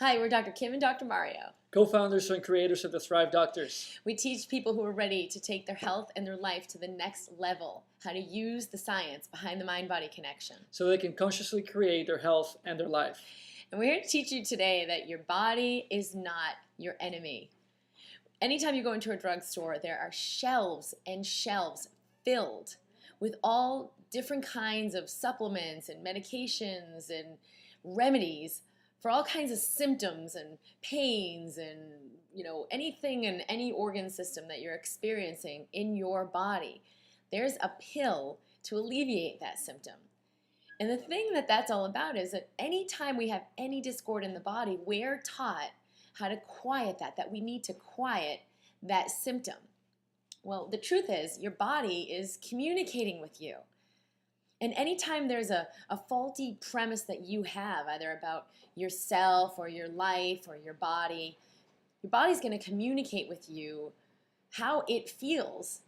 Hi, we're Dr. Kim and Dr. Mario. Co-founders and creators of the Thrive Doctors. We teach people who are ready to take their health and their life to the next level, how to use the science behind the mind-body connection, so they can consciously create their health and their life. And we're here to teach you today that your body is not your enemy. Anytime you go into a drugstore, there are shelves and shelves filled with all different kinds of supplements and medications and remedies for all kinds of symptoms and pains and anything in any organ system that you're experiencing in your body. There's a pill to alleviate that symptom. And the thing that's all about is that anytime we have any discord in the body, we're taught how to quiet that we need to quiet that symptom. Well, the truth is your body is communicating with you. And anytime there's a faulty premise that you have, either about yourself or your life or your body's going to communicate with you how it feels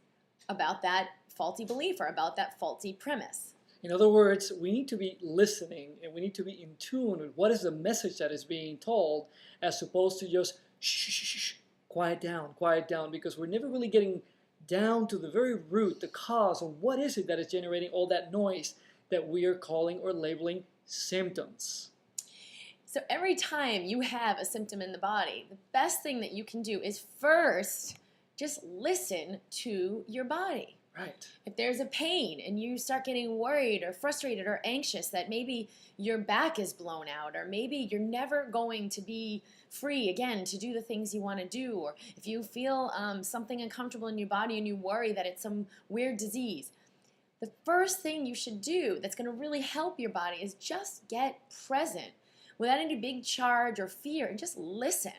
about that faulty belief or about that faulty premise. In other words, we need to be listening and we need to be in tune with what is the message that is being told, as opposed to just shh, shh, shh, shh, quiet down, because we're never really getting down to the very root, the cause of what is it that is generating all that noise that we are calling or labeling symptoms. So every time you have a symptom in the body, the best thing that you can do is first just listen to your body. Right. If there's a pain and you start getting worried or frustrated or anxious that maybe your back is blown out, or maybe you're never going to be free again to do the things you want to do, or if you feel something uncomfortable in your body and you worry that it's some weird disease, the first thing you should do that's going to really help your body is just get present without any big charge or fear, and just listen.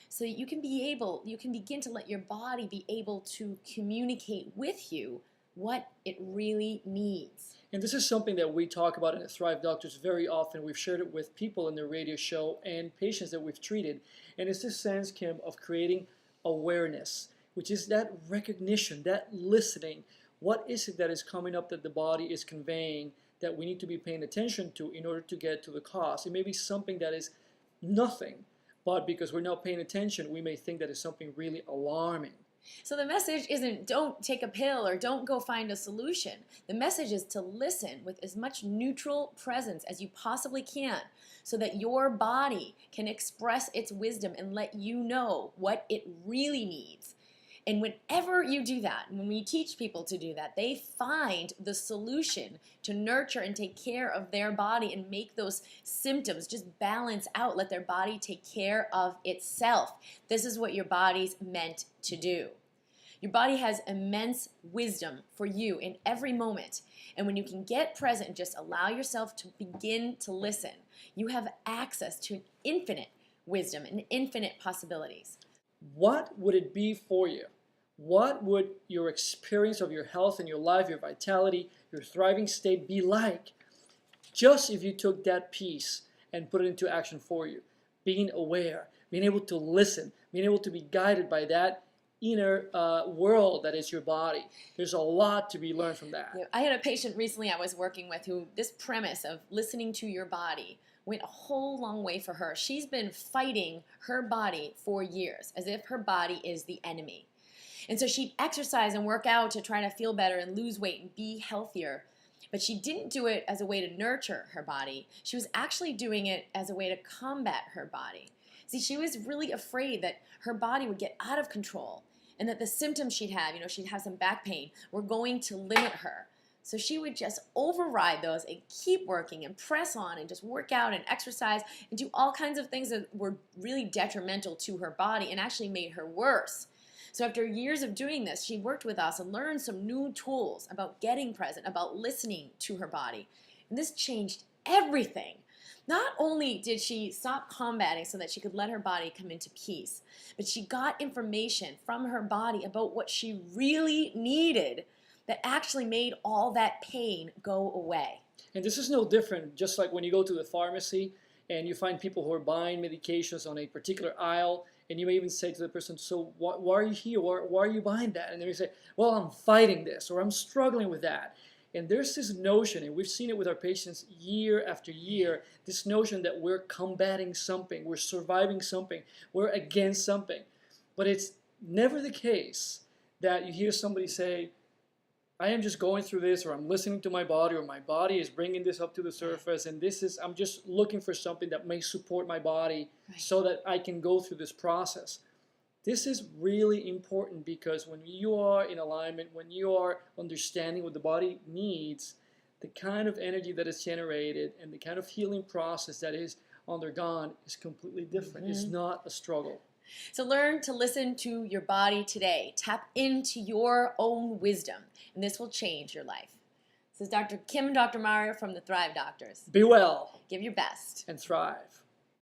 So that you can begin to let your body be able to communicate with you what it really needs. And this is something that we talk about in the Thrive Doctors very often. We've shared it with people in the radio show and patients that we've treated. And it's this sense, Kim, of creating awareness, which is that recognition, that listening. What is it that is coming up that the body is conveying that we need to be paying attention to in order to get to the cause? It may be something that is nothing, but because we're not paying attention, we may think that it's something really alarming. So the message isn't don't take a pill or don't go find a solution. The message is to listen with as much neutral presence as you possibly can, so that your body can express its wisdom and let you know what it really needs. And whenever you do that, when we teach people to do that, they find the solution to nurture and take care of their body and make those symptoms just balance out. Let their body take care of itself. This is what your body's meant to do. Your body has immense wisdom for you in every moment. And when you can get present and just allow yourself to begin to listen, you have access to infinite wisdom and infinite possibilities. What would it be for you? What would your experience of your health and your life, your vitality, your thriving state be like just if you took that piece and put it into action for you? Being aware, being able to listen, being able to be guided by that inner world that is your body. There's a lot to be learned from that. Yeah, I had a patient recently I was working with who this premise of listening to your body went a whole long way for her. She's been fighting her body for years as if her body is the enemy. And so she'd exercise and work out to try to feel better and lose weight and be healthier. But she didn't do it as a way to nurture her body. She was actually doing it as a way to combat her body. See, she was really afraid that her body would get out of control and that the symptoms she'd have, she'd have some back pain, were going to limit her. So she would just override those and keep working and press on and just work out and exercise and do all kinds of things that were really detrimental to her body and actually made her worse. So after years of doing this, she worked with us and learned some new tools about getting present, about listening to her body. And this changed everything. Not only did she stop combating so that she could let her body come into peace, but she got information from her body about what she really needed that actually made all that pain go away. And this is no different, just like when you go to the pharmacy and you find people who are buying medications on a particular aisle, and you may even say to the person, so why are you here? Why are you buying that? And they may say, well, I'm fighting this, or I'm struggling with that. And there's this notion, and we've seen it with our patients year after year, this notion that we're combating something, we're surviving something, we're against something. But it's never the case that you hear somebody say, I am just going through this, or I'm listening to my body, or my body is bringing this up to the surface, and I'm just looking for something that may support my body so that I can go through this process. This is really important because when you are in alignment, when you are understanding what the body needs, the kind of energy that is generated and the kind of healing process that is undergone is completely different. It's not a struggle. So learn to listen to your body today. Tap into your own wisdom, and this will change your life. This is Dr. Kim and Dr. Mario from the Thrive Doctors. Be well. Give your best. And thrive.